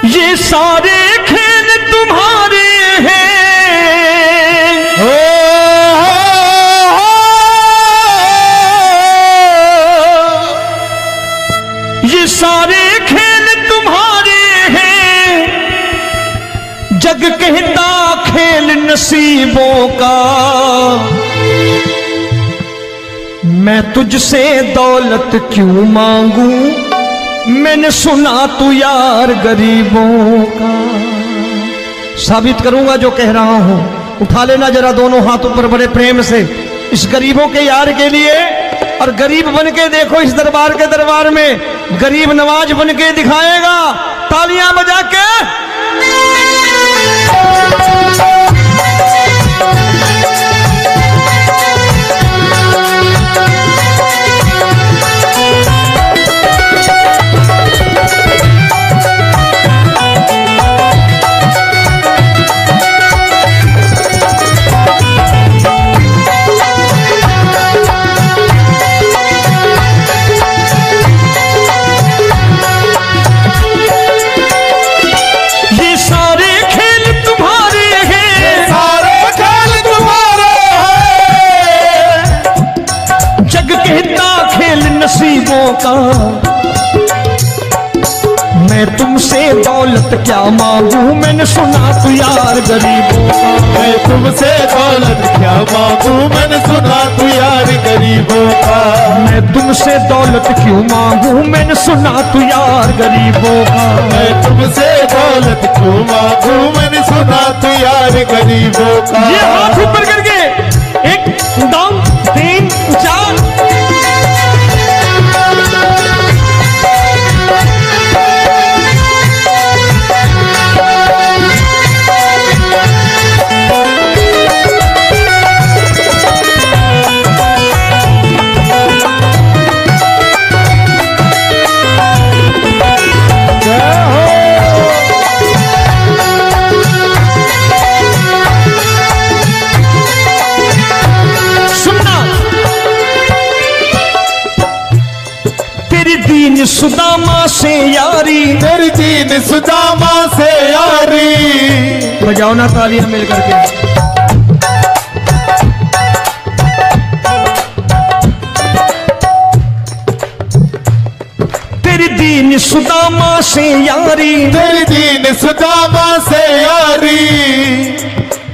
ये सारे खेल तुम्हारे हैं, ये सारे खेल तुम्हारे हैं, जग कहता खेल नसीबों का। मैं तुझसे दौलत क्यों मांगू, मैंने सुना तू यार गरीबों का। साबित करूंगा जो कह रहा हूं। उठा लेना जरा दोनों हाथ ऊपर बड़े प्रेम से इस गरीबों के यार के लिए। और गरीब बन के देखो इस दरबार के दरबार में गरीब नवाज बन के दिखाएगा, तालियां बजा के। नसीबों का मैं तुमसे दौलत क्या मांगू, मैंने सुना तू यार गरीबों का। मैं तुमसे दौलत क्या मांगू, मैंने सुना तू यार गरीबों का। मैं तुमसे दौलत क्यों मांगू, मैंने सुना तू यार गरीबों का। मैं तुमसे दौलत क्यों मांगू, मैंने सुना तू यार गरीबों का। ये हाथ ऊपर करके 1 2 3 4। दीन सुदामा से यारी, तेरी दीन सुदामा से यारी। बजाओ ना तालियां मिल करके। तेरी दीन सुदामा से यारी, तेरी दीन सुदामा से यारी।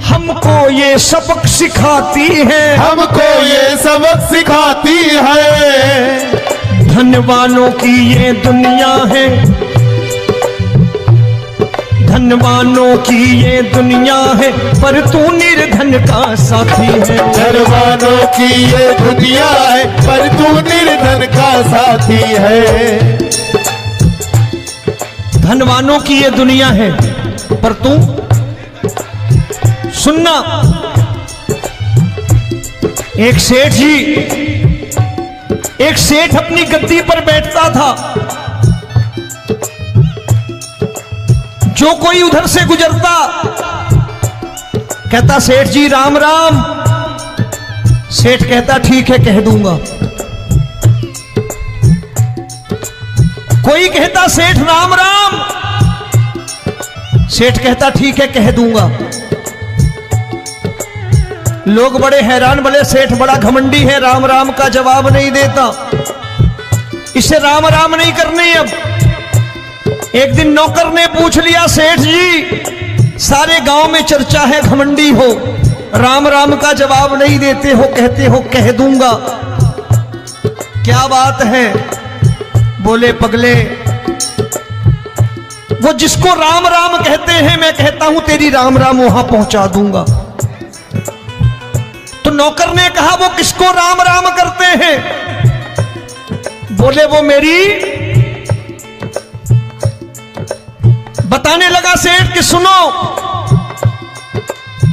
हमको ये सबक सिखाती है, हमको ये सबक सिखाती है। धनवानों की ये दुनिया है, धनवानों की ये दुनिया है, पर तू निर्धन का साथी है। धनवानों की ये दुनिया है, पर तू निर्धन का साथी है। धनवानों की ये दुनिया है, पर तू सुनना। एक सेठ अपनी गद्दी पर बैठता था। जो कोई उधर से गुजरता कहता सेठ जी राम राम। सेठ कहता ठीक है कह दूंगा। कोई कहता सेठ राम राम। सेठ कहता ठीक है कह दूंगा। लोग बड़े हैरान, बोले सेठ बड़ा घमंडी है, राम राम का जवाब नहीं देता, इसे राम राम नहीं करने। अब एक दिन नौकर ने पूछ लिया, सेठ जी सारे गांव में चर्चा है घमंडी हो, राम राम का जवाब नहीं देते हो, कहते हो कह दूंगा, क्या बात है? बोले पगले, वो जिसको राम राम कहते हैं मैं कहता हूं तेरी राम राम वहां पहुंचा दूंगा। तो नौकर ने कहा वो किसको राम राम करते हैं? बोले वो मेरी। बताने लगा सेठ कि सुनो,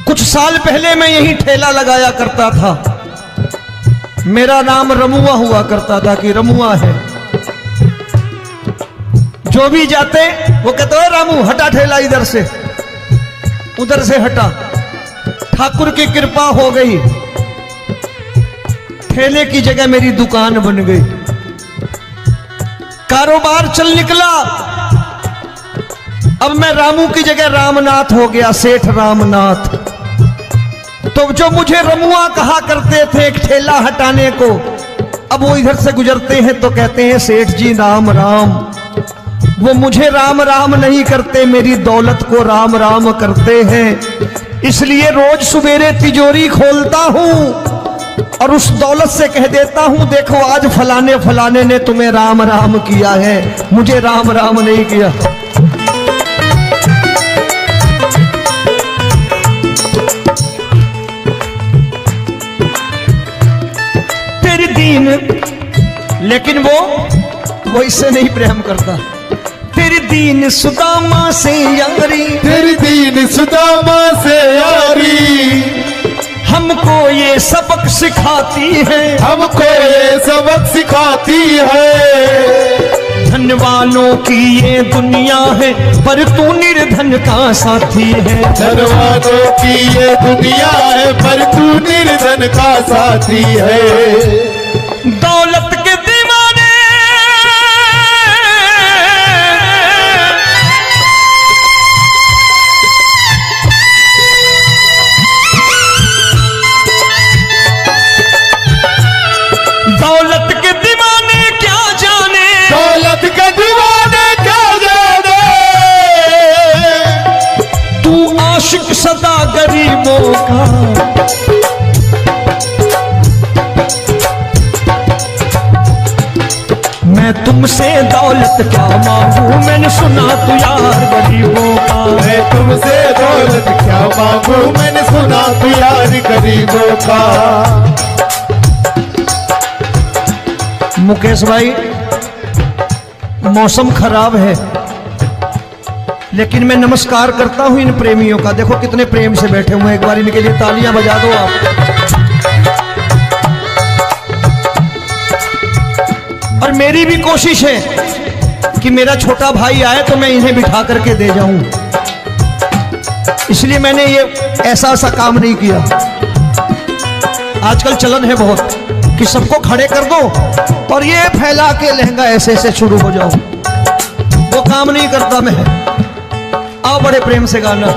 कुछ साल पहले मैं यही ठेला लगाया करता था, मेरा नाम रमुआ हुआ करता था कि रमुआ है। जो भी जाते वो कहते हो रामू हटा ठेला इधर से, उधर से हटा। ठाकुर की कृपा हो गई, ठेले की जगह मेरी दुकान बन गई, कारोबार चल निकला। अब मैं रामू की जगह रामनाथ हो गया, सेठ रामनाथ। तो जो मुझे रमुआ कहा करते थे एक ठेला हटाने को, अब वो इधर से गुजरते हैं तो कहते हैं सेठ जी राम राम। वो मुझे राम राम नहीं करते, मेरी दौलत को राम राम करते हैं। इसलिए रोज सवेरे तिजोरी खोलता हूं और उस दौलत से कह देता हूं, देखो आज फलाने फलाने ने तुम्हें राम राम किया है, मुझे राम राम नहीं किया। तेरी दीन, लेकिन वो इससे नहीं प्रेम करता। तेरी दीन सुदामा से यारी, तेरी दीन सुदामा से यारी, हमको ये सबक सिखाती है, हमको ये सबक सिखाती है। धन वालों की ये दुनिया है, पर तू निर्धन का साथी है। धन वालों की ये दुनिया है, पर तू निर्धन का साथी है। दौलत के दीवाने दौलत के दीवाने क्या जाने, दौलत के दीवाने क्या जाने। तू आशिक सदा गरीबों का। मैं तुमसे दौलत क्या मांगू, मैंने सुना तू यार गरीबों का। मैं तुमसे दौलत क्या मांगू, मैंने सुना तू यार गरीबों का। मुकेश भाई, मौसम खराब है, लेकिन मैं नमस्कार करता हूं इन प्रेमियों का। देखो कितने प्रेम से बैठे हुए हैं, एक बार इनके लिए तालियां बजा दो आप। और मेरी भी कोशिश है कि मेरा छोटा भाई आए तो मैं इन्हें बिठा करके दे जाऊं, इसलिए मैंने ये ऐसा काम नहीं किया। आजकल चलन है बहुत कि सबको खड़े कर दो और ये फैला के लहंगा ऐसे ऐसे शुरू हो जाओ, वो काम नहीं करता मैं। आओ बड़े प्रेम से गाना।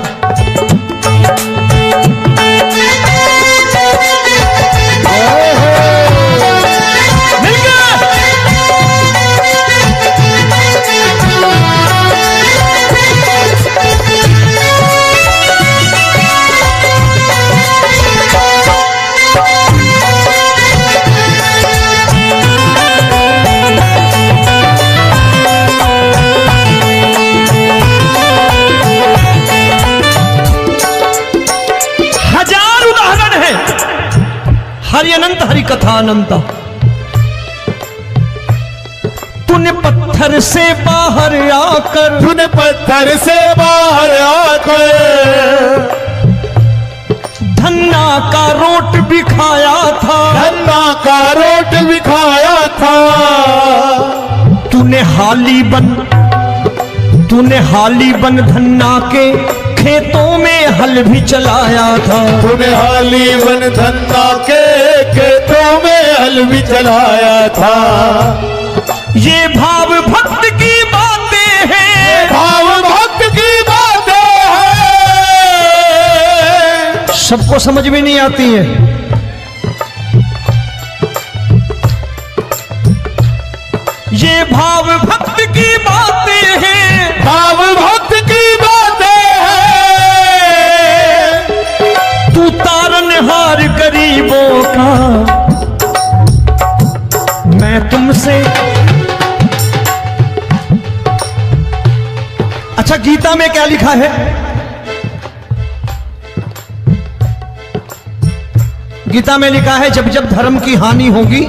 हरि अनंत हरि कथा अनंत। तूने पत्थर से बाहर आकर, तूने पत्थर से बाहर आकर धन्ना का रोट भी खाया था, धन्ना का रोट भी खाया था। तूने हाली बन धन्ना के खेतों में हल भी चलाया था। तूने हाली बन धन्ना के खेतों में हल भी चलाया था। ये भाव भक्त की बातें हैं, भाव भक्त की बातें हैं, सबको समझ में नहीं आती है। ये भाव भक्त की बातें हैं, भाव भक्त की बातें हैं। तू तारनहार गरीबों का, मैं तुमसे। अच्छा, गीता में क्या लिखा है? गीता में लिखा है जब जब धर्म की हानि होगी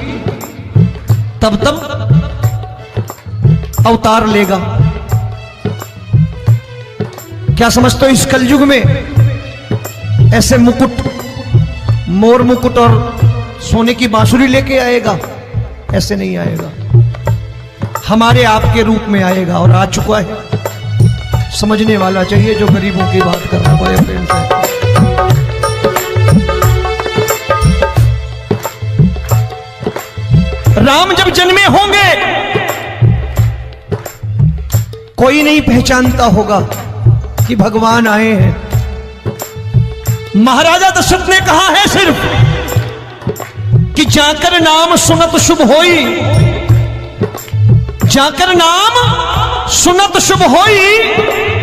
तब तब अवतार लेगा। क्या समझते हो, इस कलयुग में ऐसे मुकुट, मोर मुकुट और सोने की बांसुरी लेके आएगा? ऐसे नहीं आएगा, हमारे आपके रूप में आएगा और आ चुका है। समझने वाला चाहिए जो गरीबों की बात कर रहा है बड़े प्रेम से। राम जब जन्मे होंगे कोई नहीं पहचानता होगा, कि भगवान आए हैं। महाराजा दशरथ ने कहा है सिर्फ कि जाकर नाम सुनत शुभ होई, जाकर नाम सुनत शुभ होई,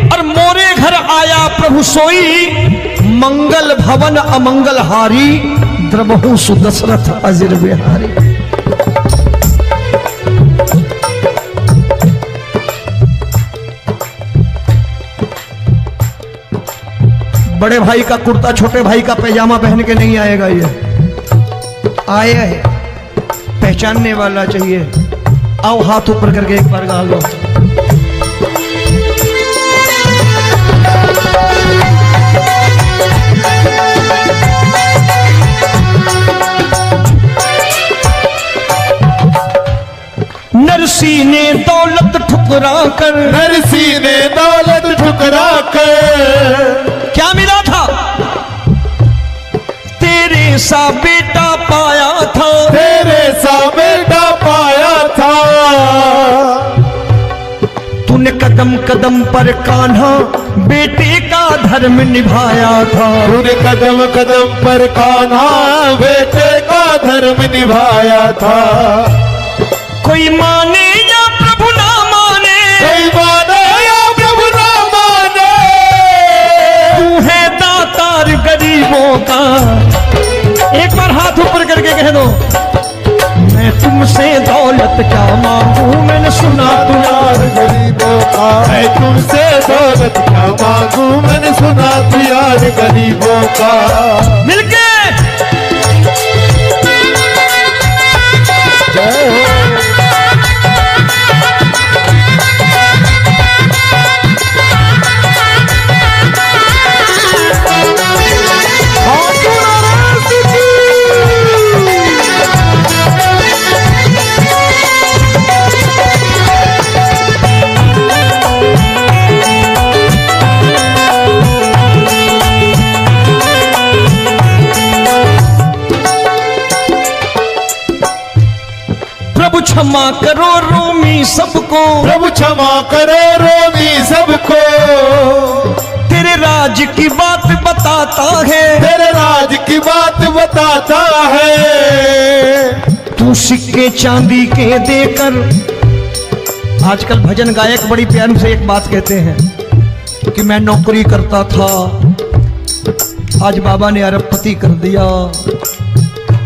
और मोरे घर आया प्रभु सोई, मंगल भवन अमंगल हारी, द्रबहु सुदशरथ अजिर बिहारी। बड़े भाई का कुर्ता छोटे भाई का पैजामा पहन के नहीं आएगा, ये आया है पहचानने वाला चाहिए। आओ हाथ ऊपर करके एक बार गा लो। नरसी ने दौलत ठुकरा कर, नरसी ने दौलत ठुकरा कर, क्या मिला था? तेरे सा बेटा पाया था, तेरे सा बेटा पाया था। तूने कदम कदम पर कान्हा बेटे का धर्म निभाया था, तूने कदम कदम पर कान्हा बेटे का धर्म निभाया था। कोई माने या प्रभु ना माने, कोई माने या प्रभु ना माने, तू है दातार गरीबों का। एक बार हाथ ऊपर करके कह दो, मैं तुमसे दौलत क्या मांगू, मैंने सुना तू यार गरीबों का। मैं तुमसे दौलत क्या मांगू, मैंने सुना तू यार गरीबों का। मिलके जय हो। प्रभु क्षमा करो रोमी सबको, प्रभु क्षमा करो रोमी सबको। तेरे राज की बात बताता है, तेरे राज की बात बताता है। तू सिक्के चांदी के देकर। आजकल भजन गायक बड़ी प्यार से एक बात कहते हैं कि मैं नौकरी करता था, आज बाबा ने अरबपति कर दिया।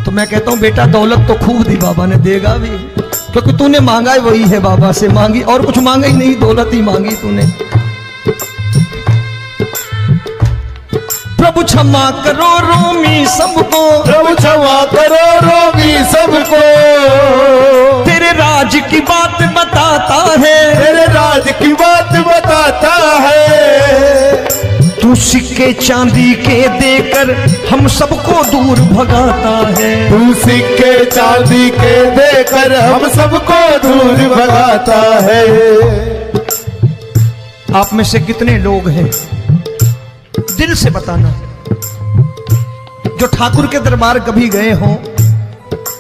तो मैं कहता हूं बेटा दौलत तो खूब दी बाबा ने, देगा भी, क्योंकि तूने मांगा ही वही है, बाबा से मांगी, और कुछ मांगा ही नहीं, दौलत ही मांगी तूने। प्रभु क्षमा करो रोमी सबको, प्रभु क्षमा करो रोमी सबको। तेरे राज की बात बताता है, तेरे राज की बात बताता है। तू सिक्के चांदी के देकर हम सबको दूर भगाता है। तू सिक्के चांदी के देकर हम सबको दूर भगाता है। आप में से कितने लोग हैं, दिल से बताना, जो ठाकुर के दरबार कभी गए हो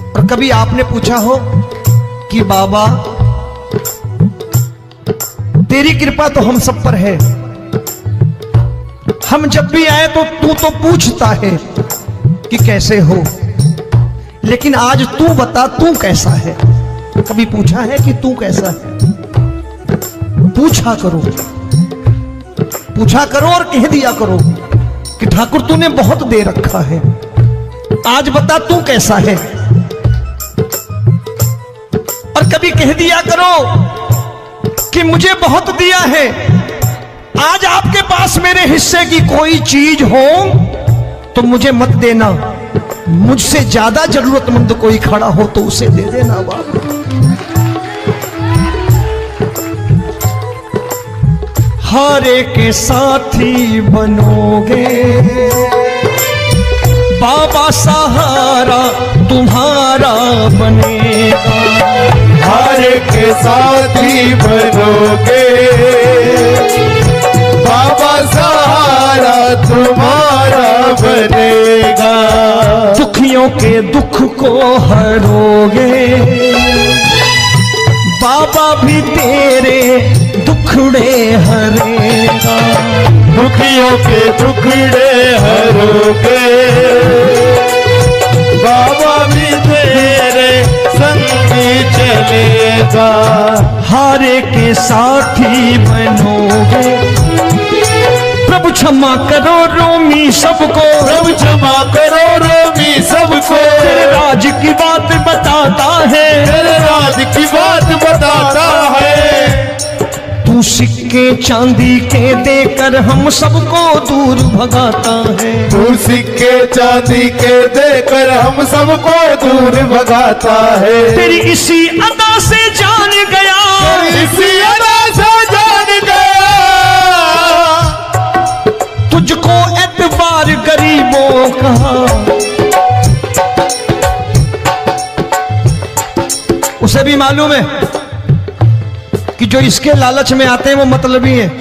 और कभी आपने पूछा हो कि बाबा तेरी कृपा तो हम सब पर है, हम जब भी आए तो तू तो पूछता है कि कैसे हो, लेकिन आज तू बता तू कैसा है। कभी पूछा है कि तू कैसा है? पूछा करो, पूछा करो और कह दिया करो कि ठाकुर तूने बहुत दे रखा है, आज बता तू कैसा है। और कभी कह दिया करो कि मुझे बहुत दिया है, आज आपके पास मेरे हिस्से की कोई चीज हो तो मुझे मत देना, मुझसे ज्यादा जरूरतमंद कोई खड़ा हो तो उसे दे देना बाबा। हारे के साथी बनोगे बाबा, सहारा तुम्हारा बनेगा। हारे के साथी बनोगे बाबा, सहारा तुम्हारा बनेगा। दुखियों के दुख को हरोगे बाबा, भी तेरे दुखड़े हरेगा। के टुकड़े हरोगे, बाबा भी तेरे संगी चलेगा। हारे के साथी बनोगे, प्रभु क्षमा करो रोमी सबको, प्रभु क्षमा करो रोमी सबको। तेरे राज की बात बताता है, तेरे राज की बात बताता है। तू सिक्के चांदी के देकर हम सबको दूर भगाता है। तू सिक्के चांदी के देकर हम सबको दूर भगाता है। तेरी इसी अदा से जान गया, इसी अदा से जान गया, तुझको एतबार गरीबों का। उसे भी मालूम है कि जो इसके लालच में आते हैं वो मतलबी हैं।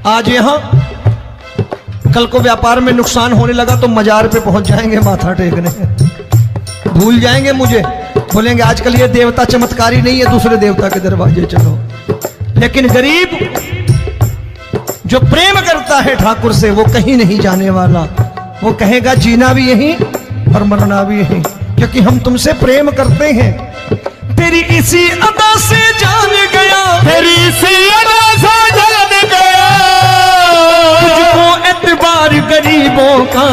आज यहां कल को व्यापार में नुकसान होने लगा तो मजार पे पहुंच जाएंगे माथा टेकने, भूल जाएंगे मुझे, बोलेंगे आजकल ये देवता चमत्कारी नहीं है, दूसरे देवता के दरवाजे चलो। लेकिन गरीब जो प्रेम करता है ठाकुर से वो कहीं नहीं जाने वाला, वो कहेगा जीना भी यहीं और मरना भी यहीं, क्योंकि हम तुमसे प्रेम करते हैं। तेरी इसी अदा से जान गया, तेरी इसी अदा से जान गया, तुझको एतबार गरीबों का।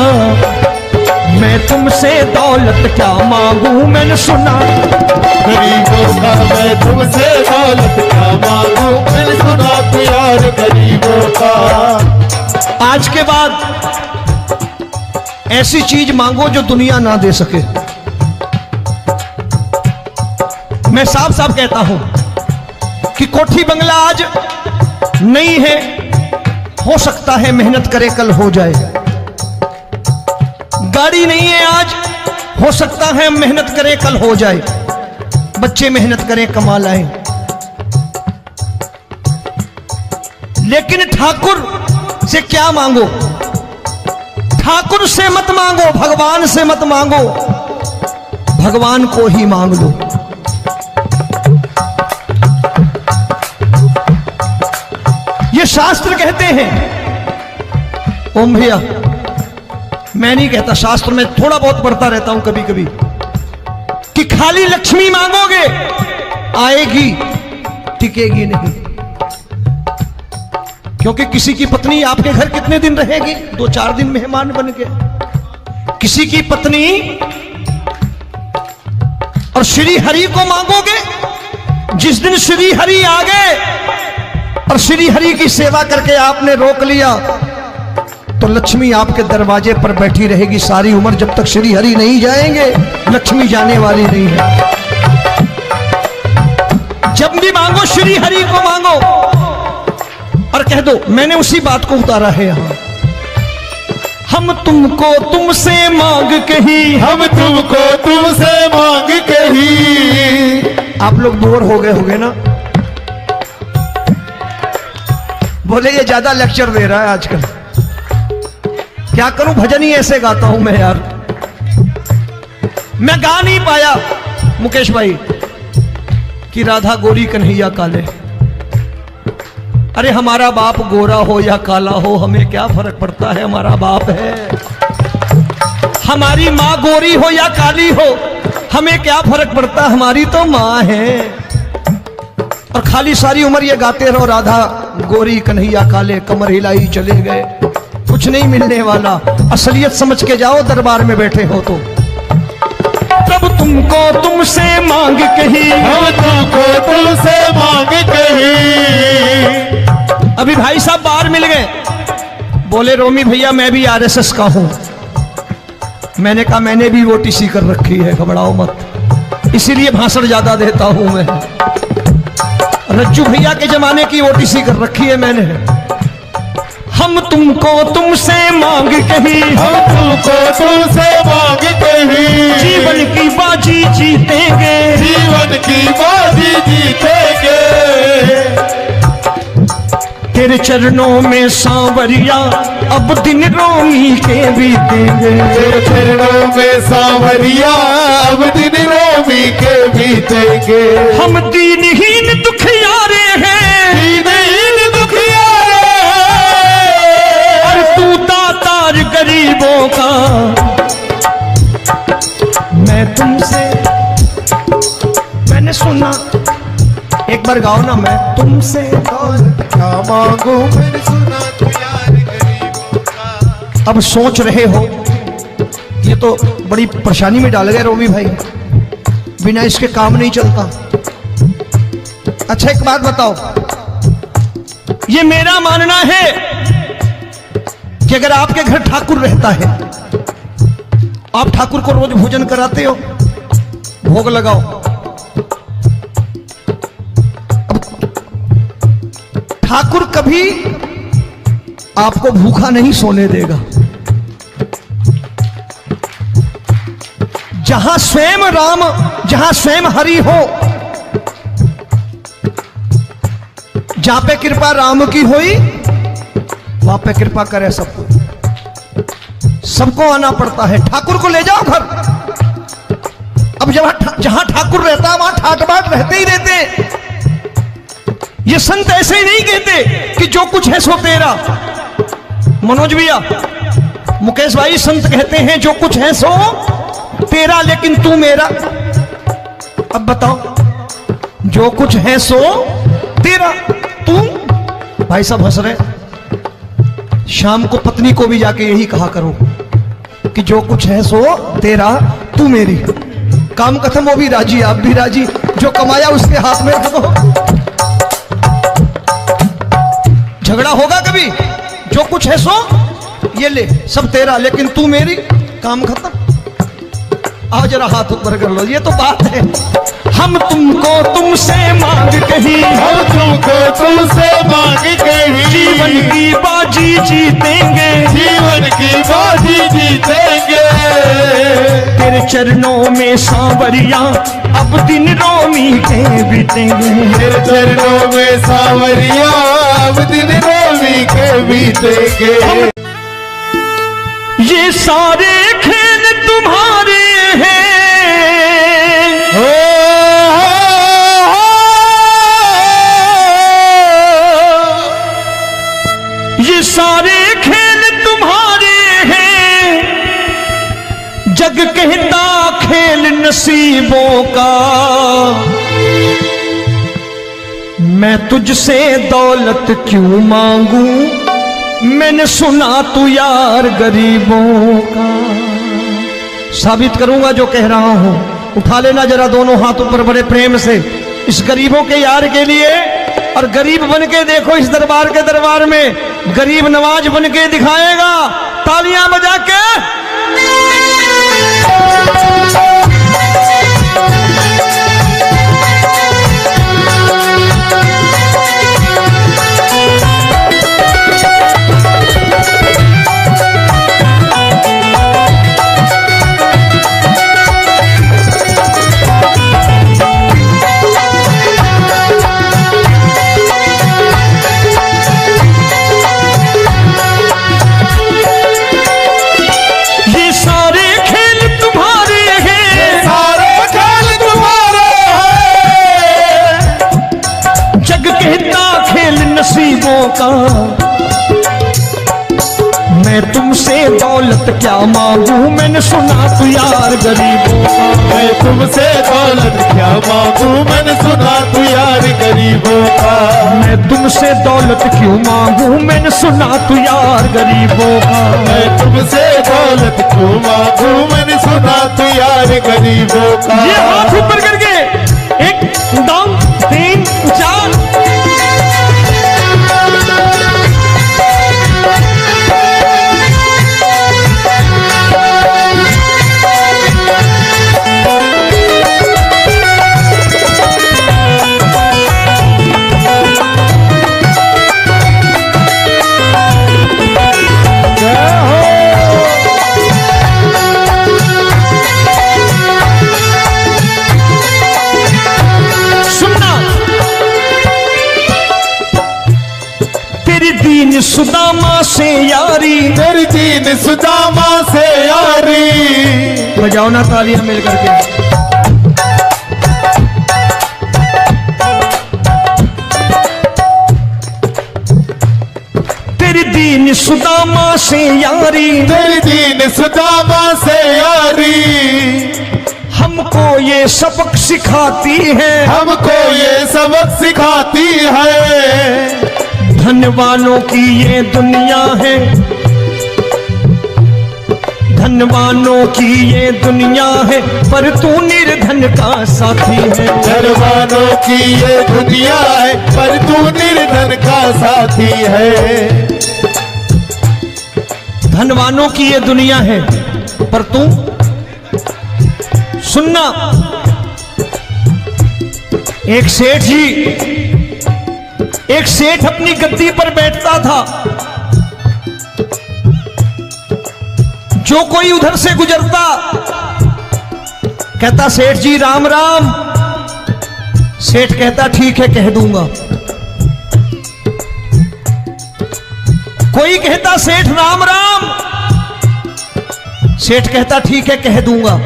मैं तुमसे दौलत क्या मांगू, मैंने सुना गरीबों का। मैं तुमसे दौलत क्या मांगू, मैंने सुना प्यार गरीबों का। आज के बाद ऐसी चीज मांगो जो दुनिया ना दे सके। मैं साफ साफ कहता हूं कि कोठी बंगला आज नहीं है, हो सकता है मेहनत करे कल हो जाए। गाड़ी नहीं है आज, हो सकता है मेहनत करें कल हो जाए। बच्चे मेहनत करें कमा लाएं, लेकिन ठाकुर से क्या मांगो? ठाकुर से मत मांगो, भगवान से मत मांगो, भगवान को ही मांग लो। ये शास्त्र कहते हैं, ओम भैया मैं नहीं कहता, शास्त्र में थोड़ा बहुत पढ़ता रहता हूं कभी कभी, कि खाली लक्ष्मी मांगोगे आएगी, टिकेगी नहीं। क्योंकि किसी की पत्नी आपके घर कितने दिन रहेगी? 2-4 दिन मेहमान बन के। किसी की पत्नी और श्री हरि को मांगोगे, जिस दिन श्री हरि आ गए और श्री हरि की सेवा करके आपने रोक लिया तो लक्ष्मी आपके दरवाजे पर बैठी रहेगी सारी उम्र। जब तक श्री हरि नहीं जाएंगे लक्ष्मी जाने वाली नहीं है। जब भी मांगो श्री हरि को मांगो और कह दो मैंने उसी बात को उतारा है यहां। हम तुमको तुमसे मांग कही, हम तुमको तुमसे मांग कही। आप लोग बोर हो गए होंगे ना, बोले ये ज्यादा लेक्चर दे रहा है आजकल। क्या करूं, भजन ही ऐसे गाता हूं मैं यार। मैं गा नहीं पाया मुकेश भाई कि राधा गोरी कन्हैया काले। अरे हमारा बाप गोरा हो या काला हो हमें क्या फर्क पड़ता है, हमारा बाप है। हमारी माँ गोरी हो या काली हो हमें क्या फर्क पड़ता, हमारी तो माँ है। और खाली सारी उम्र ये गाते रहो राधा गोरी कन्हैया काले, कमर हिलाई चले गए, कुछ नहीं मिलने वाला। असलियत समझ के जाओ दरबार में बैठे हो तो। तब तुमको तुमसे मांग कही, हम तुमको तुमसे मांग कही। अभी भाई साहब बाहर मिल गए, बोले रोमी भैया मैं भी आरएसएस का हूं। मैंने कहा मैंने भी ओटीसी कर रखी है, घबराओ मत, इसीलिए भाषण ज्यादा देता हूं मैं। रज्जू भैया के जमाने की ओटीसी कर रखी है मैंने। हम तुमको तुमसे मांग कही, हम तुमको तुमसे मांग कही। जीवन की बाजी जीतेंगे, जीवन की बाजी जीतेंगे। तेरे चरणों में सांवरिया अब दिन रोमी के बीतेंगे। तेरे चरणों में सांवरिया अब दिन रोमी के बीतेंगे। हम दीनहीन दुखियारे हैं, दीनहीन दुखियारे हैं। एक बार गाओ ना, मैं तुमसे दौलत क्या मांगू मैंने सुना तू यार गरीबों का। अब सोच रहे हो ये तो बड़ी परेशानी में डाल गए रोमी भाई, बिना इसके काम नहीं चलता। अच्छा एक बात बताओ, ये मेरा मानना है कि अगर आपके घर ठाकुर रहता है, आप ठाकुर को रोज भोजन कराते हो, भोग लगाओ, अब ठाकुर कभी आपको भूखा नहीं सोने देगा। जहां स्वयं राम, जहां स्वयं हरि हो, जहां पे कृपा राम की हुई वहां पे कृपा करे सबको, सबको आना पड़ता है। ठाकुर को ले जाओ घर। अब जहां ठाकुर रहता है वहां ठाट बाट रहते ही रहते। ये संत ऐसे ही नहीं कहते कि जो कुछ है सो तेरा। मनोज भैया, मुकेश भाई, संत कहते हैं जो कुछ है सो तेरा लेकिन तू मेरा। अब बताओ, जो कुछ है सो तेरा, तू। भाई साहब हंस रहे। शाम को पत्नी को भी जाके यही कहा करो कि जो कुछ है सो तेरा, तू मेरी। काम खत्म, वो भी राजी, आप भी राजी। जो कमाया उसके हाथ में रख दो। झगड़ा होगा कभी? जो कुछ है सो ये ले, सब तेरा लेकिन तू मेरी। काम खत्म। आओ जरा हाथ ऊपर कर लो, ये तो बात है। हम तुमको तुमसे मांग कहीं, हम तुमको तुमसे मांग कहीं, जीवन की बाजी जीतेंगे, जीवन की बाजी जीतेंगे। तेरे चरणों में सांवरिया अब दिन रोमी के बीतेंगे। तेरे चरणों में सांवरिया अब दिन रोमी के बीतेंगे। ये सारे खेल तुम्हारे हैं, ये सारे खेल तुम्हारे हैं। जग कहता खेल नसीबों का, मैं तुझसे दौलत क्यों मांगू, मैंने सुना तू यार गरीबों का। साबित करूंगा जो कह रहा हूं। उठा लेना जरा दोनों हाथ ऊपर बड़े प्रेम से इस गरीबों के यार के लिए। और गरीब बन के देखो इस दरबार के दरबार में, गरीब नवाज बन के दिखाएगा, तालियां बजा के। नसीबों का, मैं तुमसे दौलत क्या मांगू, मैंने सुना तू यार गरीबों का। मैं तुमसे दौलत क्या मांगू, मैंने सुना तू यार गरीबों का। मैं तुमसे दौलत क्यों मांगू, मैंने सुना तू यार गरीबों का। मैं तुमसे दौलत क्यों मांगू, मैंने सुना तू यार गरीबों का। ये हाथ ऊपर करके 1 2 3 4। दीन सुदामा से यारी, तेरी दीन सुदामा से यारी। बजाओ ना तालियां मिल करके। तेरी दीन सुदामा से यारी, तेरी दीन सुदामा से यारी। हम हमको ये सबक सिखाती है, हमको ये सबक सिखाती है। धनवानों की ये दुनिया है, धनवानों की ये दुनिया है, पर तू निर्धन का साथी है। धनवानों की ये दुनिया है, पर तू निर्धन का साथी है। धनवानों की ये दुनिया है, पर तू सुनना। एक सेठ जी, एक सेठ अपनी गद्दी पर बैठता था। जो कोई उधर से गुजरता कहता सेठ जी राम राम। सेठ कहता ठीक है कह दूंगा। कोई कहता सेठ राम राम। सेठ कहता ठीक है कह दूंगा।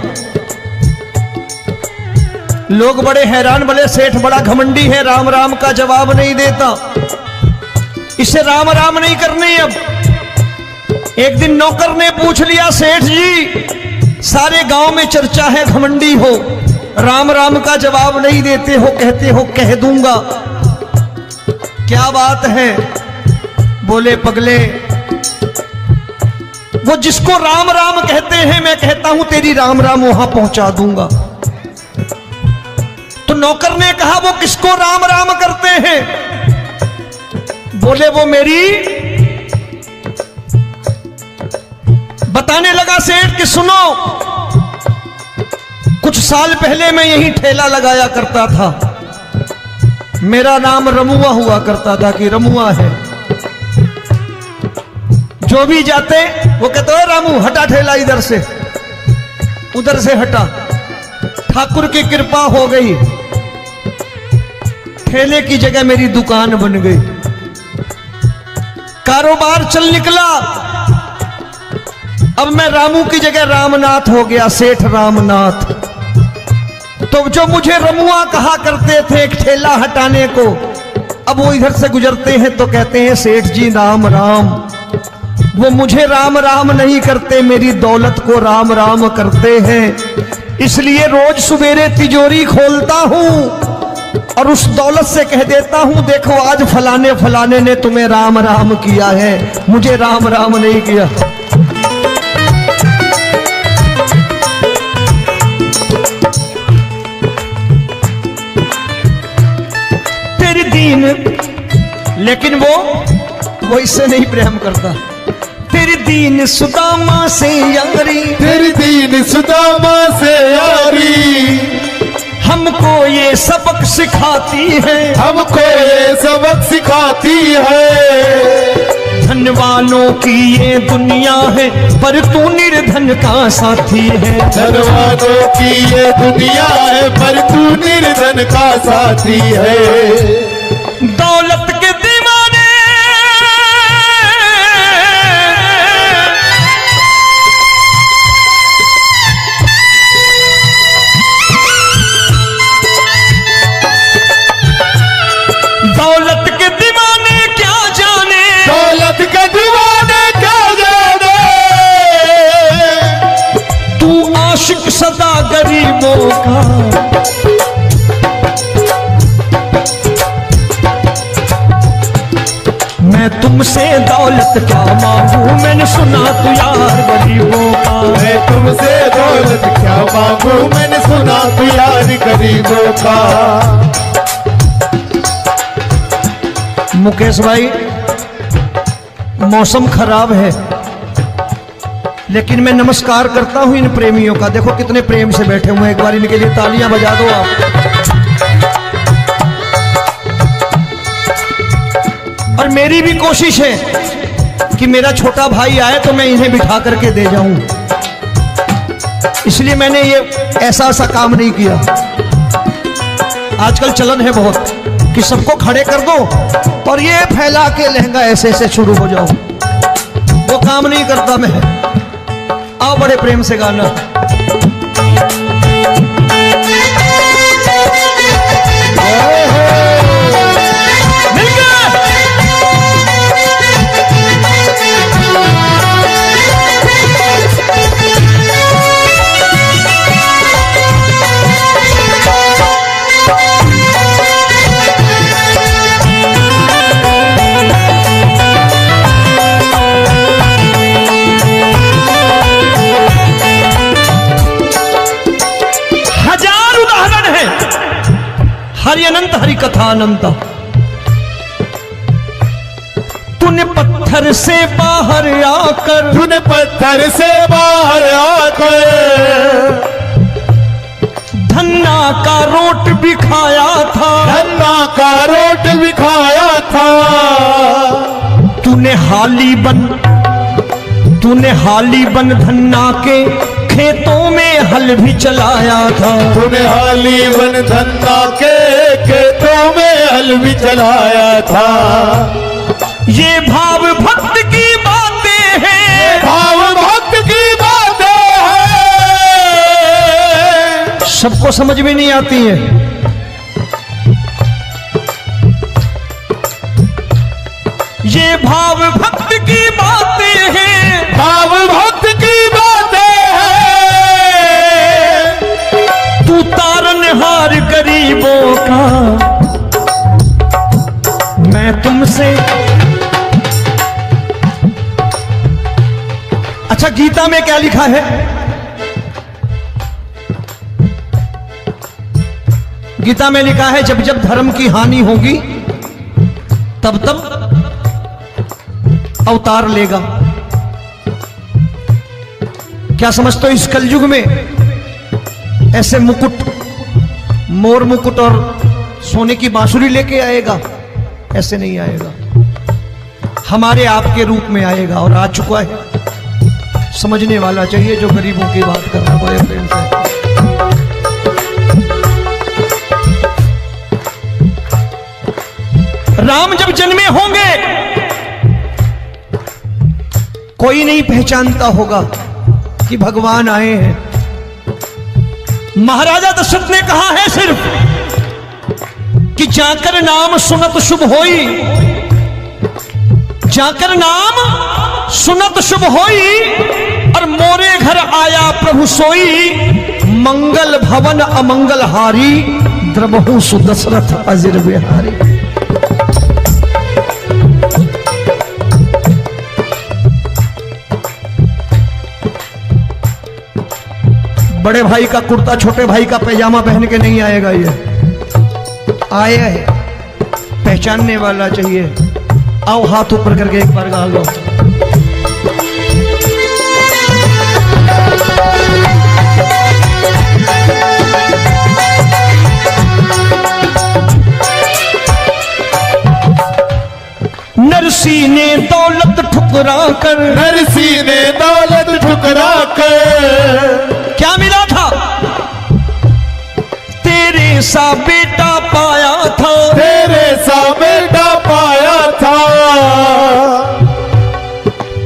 लोग बड़े हैरान, बोले सेठ बड़ा घमंडी है, राम राम का जवाब नहीं देता, इसे राम राम नहीं करने। अब एक दिन नौकर ने पूछ लिया सेठ जी सारे गांव में चर्चा है घमंडी हो, राम राम का जवाब नहीं देते हो, कहते हो कह दूंगा, क्या बात है? बोले पगले वो जिसको राम राम कहते हैं मैं कहता हूं तेरी राम राम वहां पहुंचा दूंगा। तो नौकर ने कहा वो किसको राम राम करते हैं? बोले वो मेरी। बताने लगा सेठ कि सुनो, कुछ साल पहले मैं यही ठेला लगाया करता था, मेरा नाम रमुआ हुआ करता था कि रमुआ है। जो भी जाते वो कहते हो रामू हटा ठेला इधर से, उधर से हटा। ठाकुर की कृपा हो गई, ठेले की जगह मेरी दुकान बन गई, कारोबार चल निकला। अब मैं रामू की जगह रामनाथ हो गया, सेठ रामनाथ। तो जो मुझे रमुआ कहा करते थे एक ठेला हटाने को, अब वो इधर से गुजरते हैं तो कहते हैं सेठ जी राम राम। वो मुझे राम राम नहीं करते, मेरी दौलत को राम राम करते हैं। इसलिए रोज सवेरे तिजोरी खोलता हूं और उस दौलत से कह देता हूं देखो आज फलाने फलाने ने तुम्हें राम राम किया है, मुझे राम राम नहीं किया। तेरी दीन, लेकिन वो इससे नहीं प्रेम करता। तेरी दीन सुदामा से यारी, तेरी दीन सुदामा से यारी, हमको ये सबक सिखाती है, हमको ये सबक सिखाती है। धनवानों की ये दुनिया है, पर तू निर्धन का साथी है। धनवानों की ये दुनिया है, पर तू निर्धन का साथी है। दौलत के दीवाने दौलत के दीवाने क्या जाने, दौलत के दीवाने क्या जाने, तू आशिक सदा गरीबों का। मैं तुमसे दौलत क्या मांगू, मैंने सुना तू यार गरीबों का। मैं तुमसे दौलत क्या मांगू, मैंने सुना तू यार गरीबों का। मुकेश भाई मौसम खराब है, लेकिन मैं नमस्कार करता हूं इन प्रेमियों का। देखो कितने प्रेम से बैठे हुए हैं, एक बार इनके लिए तालियां बजा दो आप। और मेरी भी कोशिश है कि मेरा छोटा भाई आए तो मैं इन्हें बिठा करके दे जाऊं, इसलिए मैंने ये ऐसा काम नहीं किया। आजकल चलन है बहुत कि सबको खड़े कर दो और ये फैला के लहंगा ऐसे ऐसे शुरू हो जाओ, वो काम नहीं करता मैं। आओ बड़े प्रेम से गाना। हरि अनंत हरि कथा अनंत। तूने पत्थर से बाहर आकर, तूने पत्थर से बाहर आकर धन्ना का रोट भी खाया था, धन्ना का रोट भी खाया था। तूने हाली बन धन्ना के खेतों में हल भी चलाया था। तूने हाली बन धन्ना के खेतों में हल भी चलाया था। ये भाव भक्त की बातें हैं, भाव भक्त की बातें हैं। सबको समझ में नहीं आती है। ये भाव भक्त की बातें हैं, भाव भक्त की बातें हैं। तू तारनहार गरीबों का, मैं तुमसे। अच्छा, गीता में क्या लिखा है? गीता में लिखा है जब जब धर्म की हानि होगी तब तब अवतार लेगा। क्या समझते हो इस कलयुग में ऐसे मुकुट, मोर मुकुट और सोने की बांसुरी लेके आएगा? ऐसे नहीं आएगा, हमारे आपके रूप में आएगा और आ चुका है। समझने वाला चाहिए जो गरीबों की बात कर रहा है प्रेम से। राम जब जन्मे होंगे कोई नहीं पहचानता होगा कि भगवान आए हैं। महाराजा दशरथ ने कहा है सिर्फ कि जाकर नाम सुनत शुभ होई, जाकर नाम सुनत शुभ होई, और मोरे घर आया प्रभु सोई, मंगल भवन अमंगल हारी, द्रबहु सुदशरथ अजिर बिहारी। बड़े भाई का कुर्ता छोटे भाई का पैजामा पहन के नहीं आएगा, ये आया है, पहचानने वाला चाहिए। आओ हाथ ऊपर करके एक बार गा लो। नरसी ने दौलत ठुकरा कर, नरसी ने दौलत ठुकरा कर क्या मिला था? तेरे सा बेटा पाया था, तेरे सा बेटा पाया था।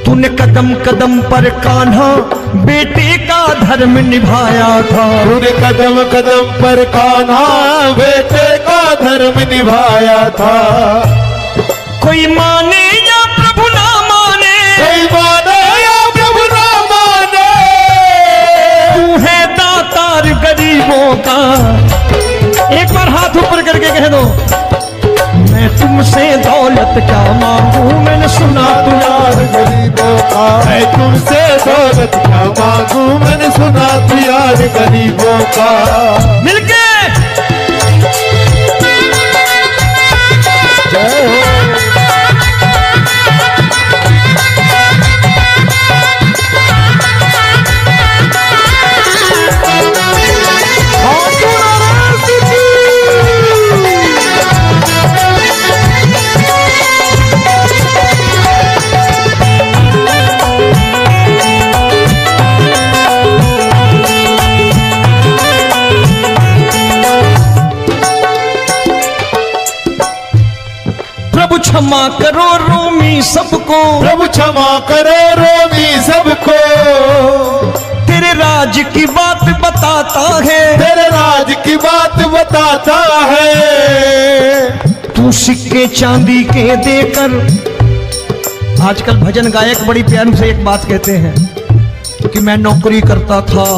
तूने कदम कदम पर कान्हा बेटे का धर्म निभाया था, तूने कदम कदम पर कान्हा बेटे का धर्म निभाया था। कोई माने या प्रभु ना माने, कोई माने या प्रभु ना माने, तू है दातार गरीबों का। एक बार हाथ ऊपर करके कह दो, मैं तुमसे दौलत क्या मांगू, मैंने सुना तू यार गरीबों का। मैं तुमसे दौलत क्या मांगू, मैंने सुना तू यार गरीबों का। मिलके जय हो। प्रभु क्षमा करो रोमी सबको, प्रभु क्षमा करो रोमी सबको। तेरे राज की बात बताता है, तेरे राज की बात बताता है। तू सिक्के चांदी के देकर। आजकल भजन गायक बड़ी प्यार से एक बात कहते हैं कि मैं नौकरी करता था,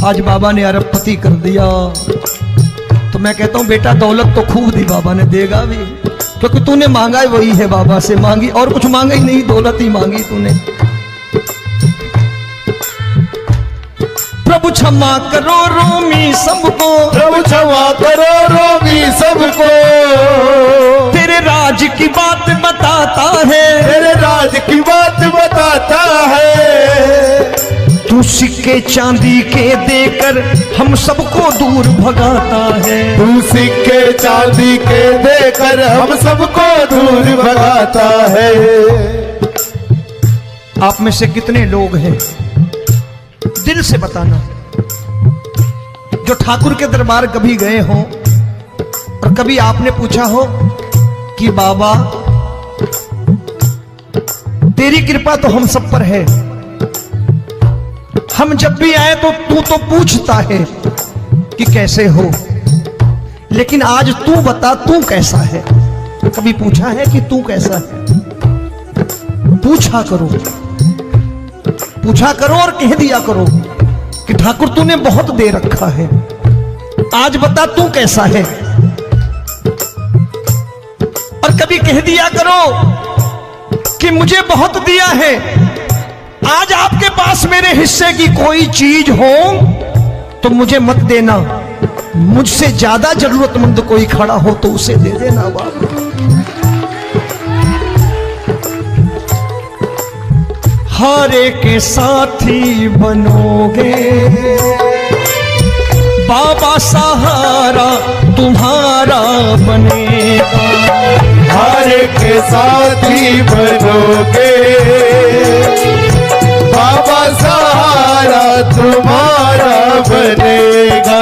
आज बाबा ने अरबपति कर दिया। तो मैं कहता हूं बेटा दौलत तो खूब दी बाबा ने, देगा भी, क्योंकि तूने मांगा है वही है बाबा से मांगी, और कुछ मांगा ही नहीं, दौलत ही मांगी तूने। प्रभु क्षमा करो रोमी सबको, प्रभु क्षमा करो रोमी सबको। तेरे राज की बात बताता है, तेरे राज की बात बताता है। तू सिक्के चांदी के देकर हम सबको दूर भगाता है। तू सिक्के चांदी के देकर हम सबको दूर भगाता है। आप में से कितने लोग हैं, दिल से बताना, जो ठाकुर के दरबार कभी गए हो और कभी आपने पूछा हो कि बाबा तेरी कृपा तो हम सब पर है, हम जब भी आए तो तू तो पूछता है कि कैसे हो, लेकिन आज तू बता तू कैसा है। कभी पूछा है कि तू कैसा है? पूछा करो, पूछा करो और कह दिया करो कि ठाकुर तूने बहुत दे रखा है, आज बता तू कैसा है। और कभी कह दिया करो कि मुझे बहुत दिया है, आज आपके पास मेरे हिस्से की कोई चीज हो तो मुझे मत देना, मुझसे ज्यादा जरूरतमंद कोई खड़ा हो तो उसे दे देना बाबा। हारे के साथी बनोगे बाबा, सहारा तुम्हारा बनेगा। हारे के साथी बनोगे बाबा, सहारा तुम्हारा बनेगा।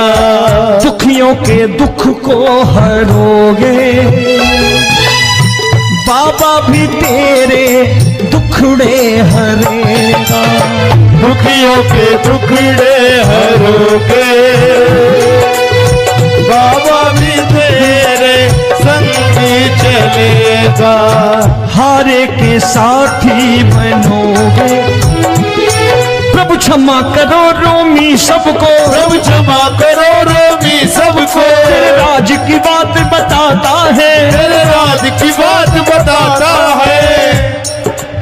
दुखियों के दुख को हरोगे बाबा, भी तेरे दुखड़े हरेगा। दुखियों के दुखड़े हरोगे बाबा, भी तेरे संगी चलेगा। हारे के साथी बनोगे, प्रभु क्षमा करो रोमी सबको, प्रभु क्षमा करो रोमी सबको। तेरे राज की बात बताता है, तेरे राज की बात बताता है।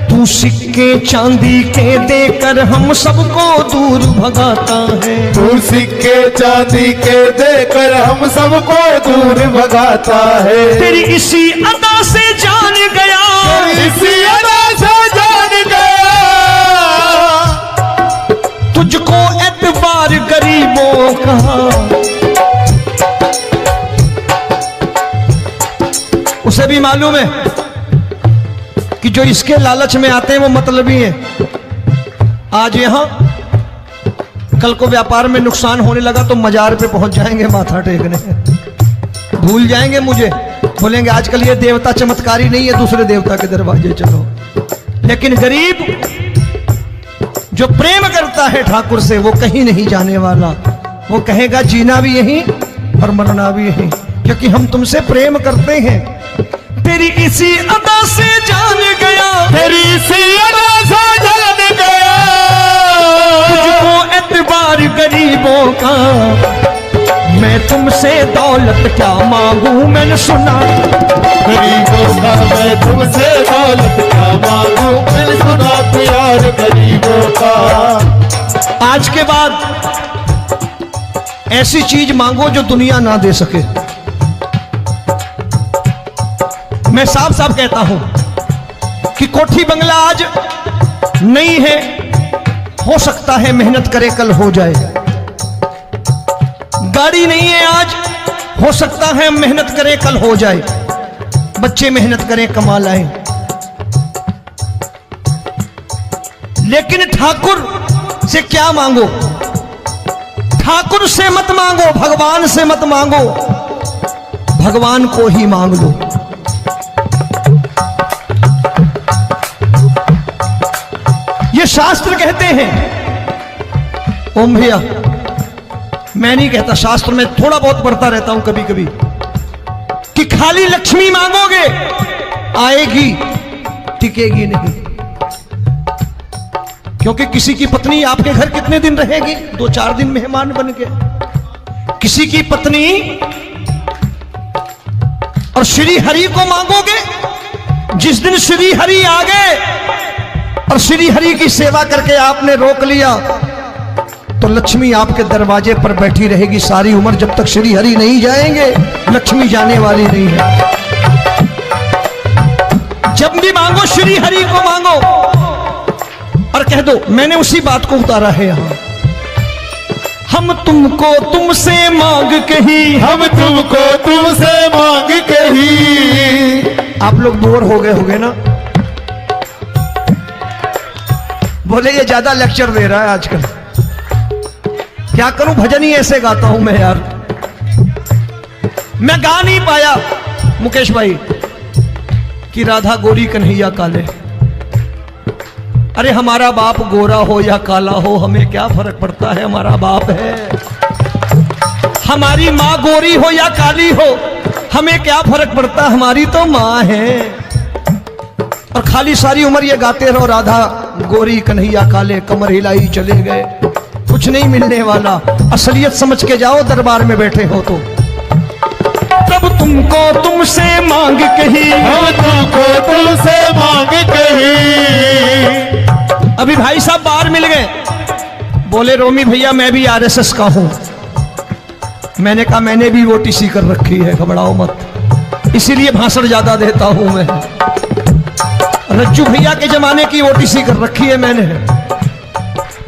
तू सिक्के चांदी के देकर हम सबको दूर भगाता है। तू सिक्के चांदी के देकर हम सबको दूर भगाता है। तेरी इसी अदा से जान गया, इसी अदा से जान गया, तुझको एतबार गरीबों का। उसे भी मालूम है कि जो इसके लालच में आते हैं वो मतलबी हैं। आज यहां कल को व्यापार में नुकसान होने लगा तो मजार पे पहुंच जाएंगे माथा टेकने, भूल जाएंगे मुझे, बोलेंगे आजकल ये देवता चमत्कारी नहीं है, दूसरे देवता के दरवाजे चलो। लेकिन गरीब जो प्रेम करता है ठाकुर से वो कहीं नहीं जाने वाला, वो कहेगा जीना भी यहीं और मरना भी यहीं, क्योंकि हम तुमसे प्रेम करते हैं। तेरी इसी अदा से जान गया, तेरी इसी अदा से जान गया, तुझको एतबार गरीबों का। मैं तुमसे दौलत क्या मांगू, मैंने सुना गरीबों का। मैं तुमसे दौलत क्या मांगू, मैंने सुना प्यार गरीबों का। आज के बाद ऐसी चीज मांगो जो दुनिया ना दे सके। मैं साफ साफ कहता हूं कि कोठी बंगला आज नहीं है, हो सकता है मेहनत करे कल हो जाए। गाड़ी नहीं है आज, हो सकता है मेहनत करे कल हो जाए। बच्चे मेहनत करें कमा लाएं, लेकिन ठाकुर से क्या मांगो? ठाकुर से मत मांगो, भगवान से मत मांगो, भगवान को ही मांग लो। ये शास्त्र कहते हैं। ओम भैया, मैं नहीं कहता, शास्त्र में थोड़ा बहुत पढ़ता रहता हूं कभी कभी, कि खाली लक्ष्मी मांगोगे आएगी, टिकेगी नहीं। क्योंकि किसी की पत्नी आपके घर कितने दिन रहेगी? 2-4 दिन मेहमान बन के। किसी की पत्नी और श्री हरि को मांगोगे, जिस दिन श्री हरि आ गए और श्री हरि की सेवा करके आपने रोक लिया, तो लक्ष्मी आपके दरवाजे पर बैठी रहेगी सारी उम्र, जब तक श्री हरि नहीं जाएंगे लक्ष्मी जाने वाली नहीं है। जब भी मांगो श्री हरि को मांगो और कह दो मैंने उसी बात को उतारा है यहां। हम तुमको तुमसे मांग कही, हम तुमको तुमसे मांग कही। आप लोग बोर हो गए होंगे ना, बोले ये ज्यादा लेक्चर दे रहा है आजकल। क्या करूं, भजन ही ऐसे गाता हूं मैं यार। मैं गा नहीं पाया मुकेश भाई कि राधा गोरी कन्हैया काले। अरे हमारा बाप गोरा हो या काला हो हमें क्या फर्क पड़ता है, हमारा बाप है। हमारी माँ गोरी हो या काली हो हमें क्या फर्क पड़ता, हमारी तो माँ है। और खाली सारी उम्र ये गाते रहो राधा गोरी कन्हैया काले, कमर हिलाई चले गए, कुछ नहीं मिलने वाला। असलियत समझ के जाओ दरबार में बैठे हो तो। तब तुमको तुमसे मांग कही, हम तुमको तुमसे मांग कही। अभी भाई साहब बाहर मिल गए, बोले रोमी भैया मैं भी आरएसएस का हूं। मैंने कहा मैंने भी ओटीसी कर रखी है, घबराओ मत, इसीलिए भाषण ज्यादा देता हूं मैं। रज्जू भैया के जमाने की ओटीसी कर रखी है मैंने।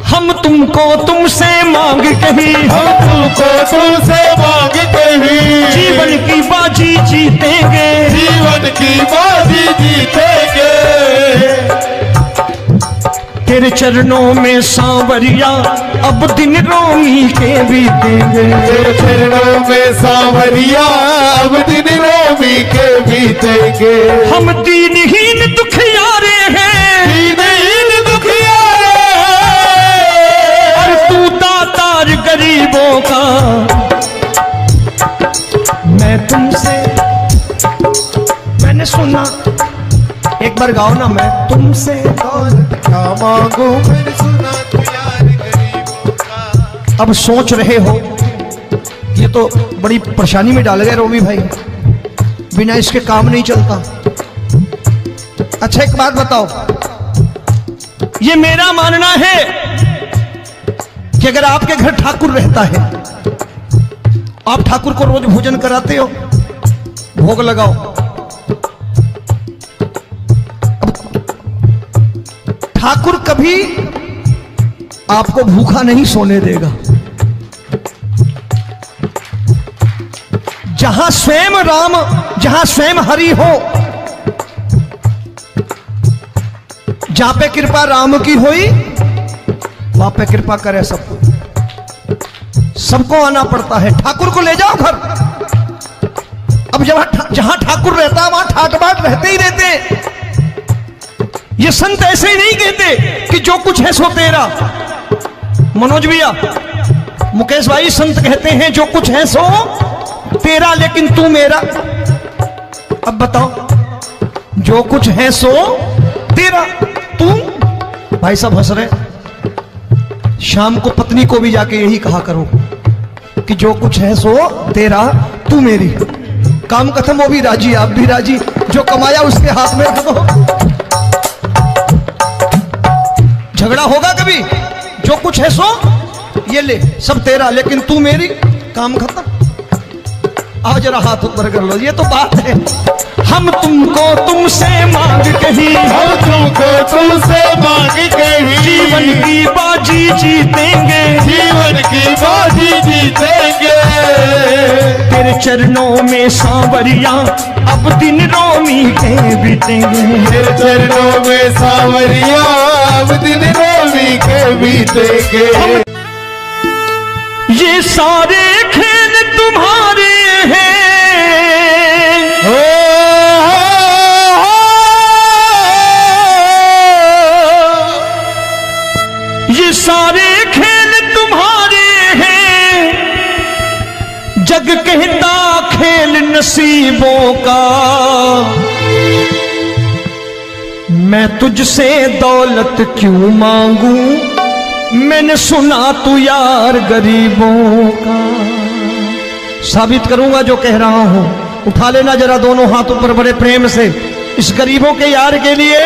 हम तुमको तुमसे मांग कही, हम तुमको तुमसे मांग कही। जीवन की बाजी जीतेंगे, जीवन की बाजी जीतेंगे। तेरे चरणों में सांवरिया अब दिन रोमी के बीतेंगे। तेरे चरणों में सांवरिया अब दिन रोमी के बीतेंगे। हम दीनहीन दुखियारे हैं, दीनहीन दुखियारे और तू दातार गरीबों का। मैं तुमसे, मैंने सुना, एक बार गाओ ना, मैं तुमसे क्या मांगू मैंने सुना तू यार गरीबों का। अब सोच रहे हो ये तो बड़ी परेशानी में डाल गए रोमी भाई, बिना इसके काम नहीं चलता। अच्छा एक बात बताओ, ये मेरा मानना है कि अगर आपके घर ठाकुर रहता है, आप ठाकुर को रोज भोजन कराते हो, भोग लगाओ, ठाकुर कभी आपको भूखा नहीं सोने देगा। जहां स्वयं राम, जहां स्वयं हरि हो, जहां पे कृपा राम की हुई वहां पे कृपा करे सबको। सबको आना पड़ता है, ठाकुर को ले जाओ घर। अब जहां ठाकुर रहता है वहां ठाट बाट रहते ही रहते। ये संत ऐसे ही नहीं कहते कि जो कुछ है सो तेरा। मनोज भैया, मुकेश भाई, संत कहते हैं जो कुछ है सो तेरा लेकिन तू मेरा। अब बताओ, जो कुछ है सो तेरा, तू। भाई साहब हंस रहे। शाम को पत्नी को भी जाके यही कहा करो कि जो कुछ है सो तेरा, तू मेरी। काम खत्म, वो भी राजी, आप भी राजी। जो कमाया उसके हाथ में रख दो। झगड़ा होगा कभी, जो कुछ है सो ये ले, सब तेरा लेकिन तू मेरी, काम खत्म। आओ जरा हाथ ऊपर कर लो, ये तो बात है। हम तुमको तुमसे मांग कही, हम तुमको तुमसे मांग कही। जीवन की बाजी जीतेंगे, जीवन की बाजी जीतेंगे। तेरे चरणों में सांवरिया अब दिन रोमी के बीतेंगे। तेरे चरणों में सांवरिया अब दिन रोमी के बीतेंगे। ये सारे खेल तुम्हारे हैं, ये सारे खेल तुम्हारे हैं। जग कहता खेल नसीबों का, मैं तुझसे दौलत क्यों मांगू, मैंने सुना तू यार गरीबों का। साबित करूंगा जो कह रहा हूं। उठा लेना जरा दोनों हाथ ऊपर बड़े प्रेम से इस गरीबों के यार के लिए,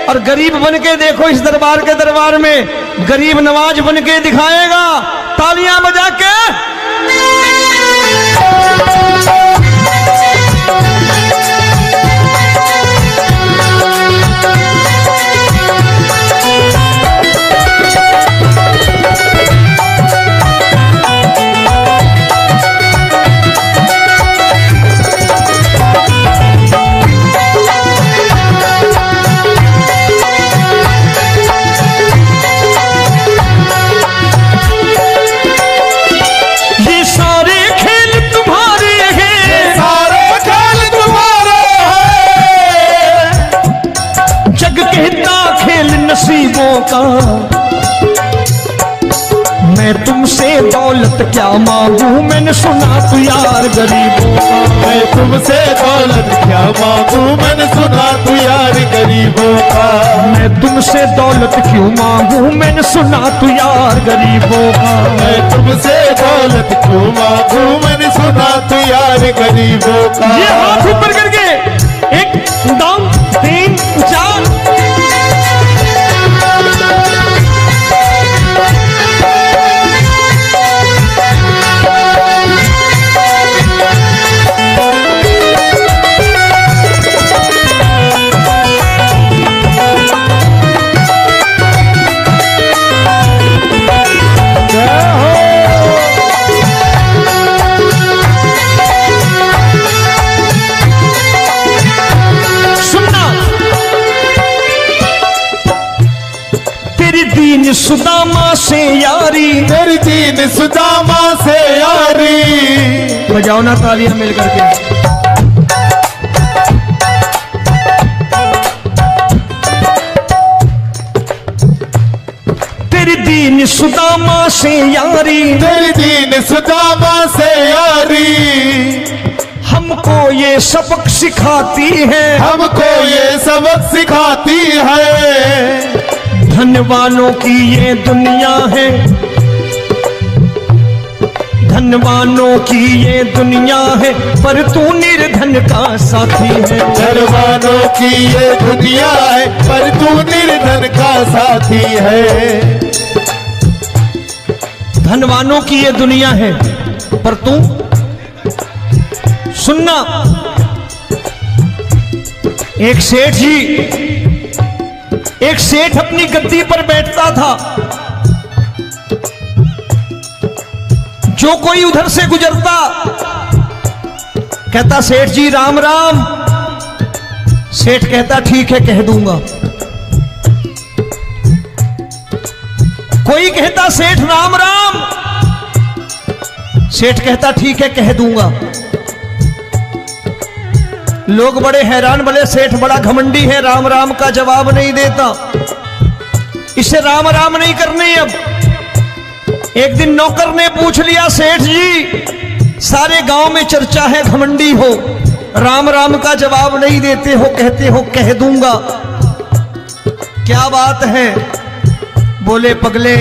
और गरीब बन के देखो इस दरबार के दरबार में गरीब नवाज बन के दिखाएगा, तालियां बजा के। नसीबों का मैं तुमसे दौलत क्या मांगू, मैंने सुना तू यार गरीबों का। मैं तुमसे दौलत क्या मांगू, मैंने सुना तू यार गरीबों का। मैं तुमसे दौलत क्यों मांगू, मैंने सुना तू यार गरीबों का। मैं तुमसे दौलत क्यों मांगू, मैंने सुना तू यार गरीबों का। ये हाथ ऊपर करके 1 2 3 4। दीन सुदामा से यारी, तेरी दीन सुदामा से यारी। बजाओ ना तालियां मिल करके। तेरी दीन सुदामा से यारी, तेरी दीन सुदामा से यारी। हमको ये सबक सिखाती है, हमको ये सबक सिखाती है। धनवानों की ये दुनिया है, धनवानों की ये दुनिया है, पर तू निर्धन का साथी है। धनवानों की ये दुनिया है, पर तू निर्धन का साथी है। धनवानों की ये दुनिया है, पर तू सुनना। एक सेठ अपनी गद्दी पर बैठता था। जो कोई उधर से गुजरता कहता सेठ जी राम राम। सेठ कहता ठीक है कह दूंगा। कोई कहता सेठ राम राम। सेठ कहता ठीक है कह दूंगा। लोग बड़े हैरान, बोले सेठ बड़ा घमंडी है, राम राम का जवाब नहीं देता, इसे राम राम नहीं करनी। अब एक दिन नौकर ने पूछ लिया सेठ जी सारे गांव में चर्चा है घमंडी हो, राम राम का जवाब नहीं देते हो, कहते हो कह दूंगा, क्या बात है? बोले पगले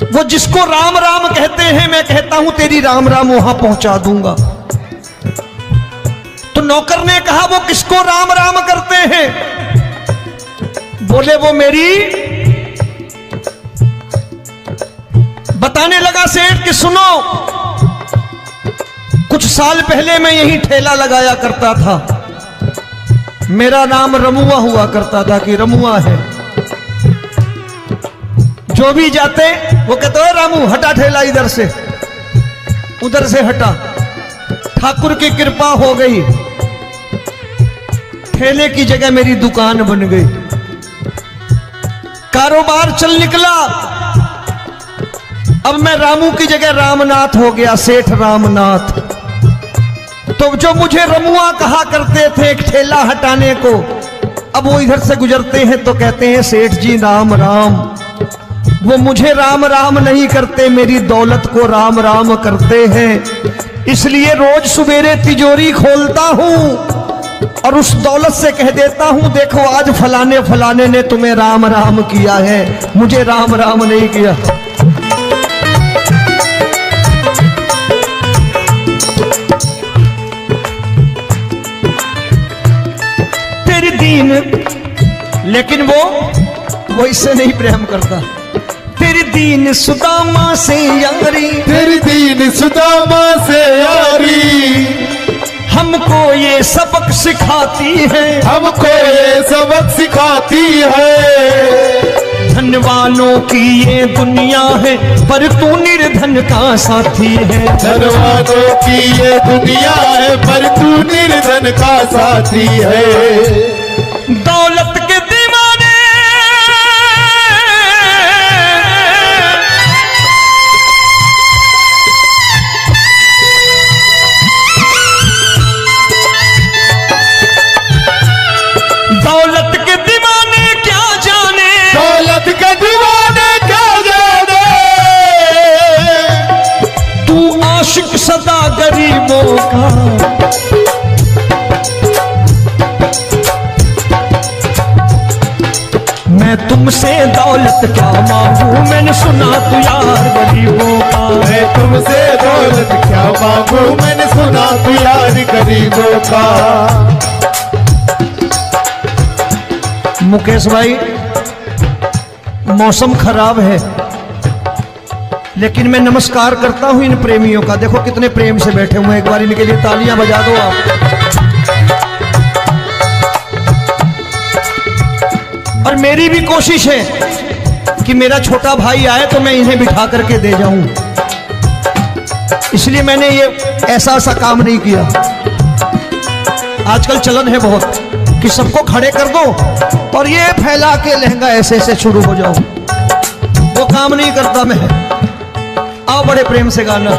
वो जिसको राम राम कहते हैं मैं कहता हूं तेरी राम राम वहां पहुंचा दूंगा। तो नौकर ने कहा वो किसको राम राम करते हैं? बोले वो मेरी। बताने लगा सेठ कि सुनो, कुछ साल पहले मैं यही ठेला लगाया करता था, मेरा नाम रमुआ हुआ करता था कि रमुआ है। जो भी जाते वो कहते हो रामू हटा ठेला इधर से, उधर से हटा। ठाकुर की कृपा हो गई, ठेले की जगह मेरी दुकान बन गई, कारोबार चल निकला। अब मैं रामू की जगह रामनाथ हो गया, सेठ रामनाथ। तो जो मुझे रमुआ कहा करते थे एक ठेला हटाने को, अब वो इधर से गुजरते हैं तो कहते हैं सेठ जी राम राम। वो मुझे राम राम नहीं करते, मेरी दौलत को राम राम करते हैं। इसलिए रोज सवेरे तिजोरी खोलता हूं और उस दौलत से कह देता हूं देखो आज फलाने फलाने ने तुम्हें राम राम किया है, मुझे राम राम नहीं किया। तेरी दीन, लेकिन वो वो इससे नहीं प्रेम करता। तेरी दीन सुदामा से यारी, तेरी दीन सुदामा से यारी, हमको ये सबक सिखाती है, हमको ये सबक सिखाती है। धन वालों की ये दुनिया है, पर तू निर्धन का साथी है। धन वालों की ये दुनिया है, पर तू निर्धन का साथी है। दौलत के दीवाने दौलत के दीवाने क्या जाने, दौलत के दीवाने क्या जाने, तू आशिक सदा गरीबों का। मैं तुमसे दौलत क्या मांगू, मैंने सुना तू यार गरीबों का। मैं तुमसे दौलत क्या मांगू, मैंने सुना तू यार गरीबों का। मुकेश भाई, मौसम खराब है, लेकिन मैं नमस्कार करता हूं इन प्रेमियों का। देखो कितने प्रेम से बैठे हुए हैं, एक बार इनके लिए तालियां बजा दो आप। और मेरी भी कोशिश है कि मेरा छोटा भाई आए तो मैं इन्हें बिठा करके दे जाऊं, इसलिए मैंने ये ऐसा काम नहीं किया। आजकल चलन है बहुत कि सबको खड़े कर दो और ये फैला के लहंगा ऐसे ऐसे शुरू हो जाओ, वो काम नहीं करता मैं। आओ बड़े प्रेम से गाना।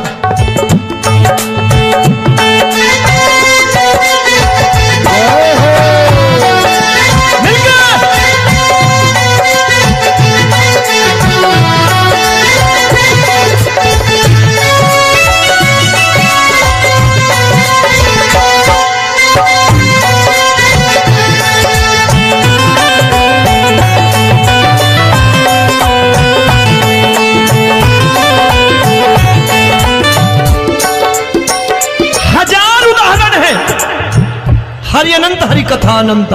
हरि अनंत हरि कथा अनंत।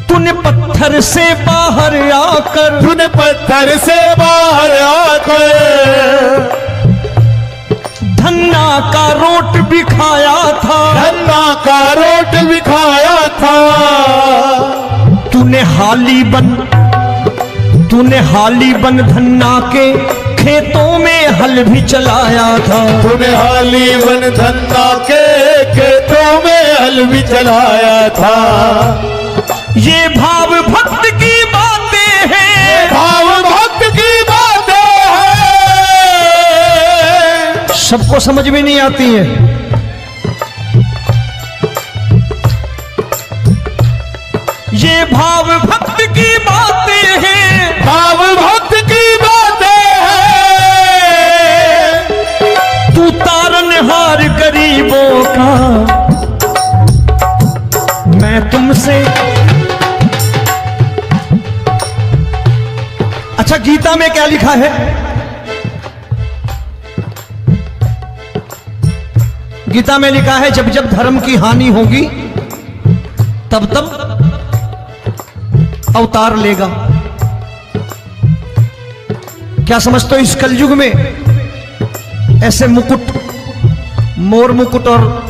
तूने पत्थर से बाहर आकर, तूने पत्थर से बाहर आकर धन्ना का रोट भी खाया था, धन्ना का रोट भी खाया था। तूने हाली बन धन्ना के खेतों में हल भी चलाया था। तूने हाली बन धन्ना के खेतों में हल भी चलाया था। ये भाव भक्त की बातें हैं, भाव भक्त की बातें हैं, सबको समझ में नहीं आती है। ये भाव भक्त की बातें हैं, भाव भक्त की बातें हैं। तू तारनहार गरीबों का, मैं तुमसे। अच्छा, गीता में क्या लिखा है? गीता में लिखा है जब जब धर्म की हानि होगी तब तब अवतार लेगा। क्या समझते हो इस कलयुग में ऐसे मुकुट, मोर मुकुट और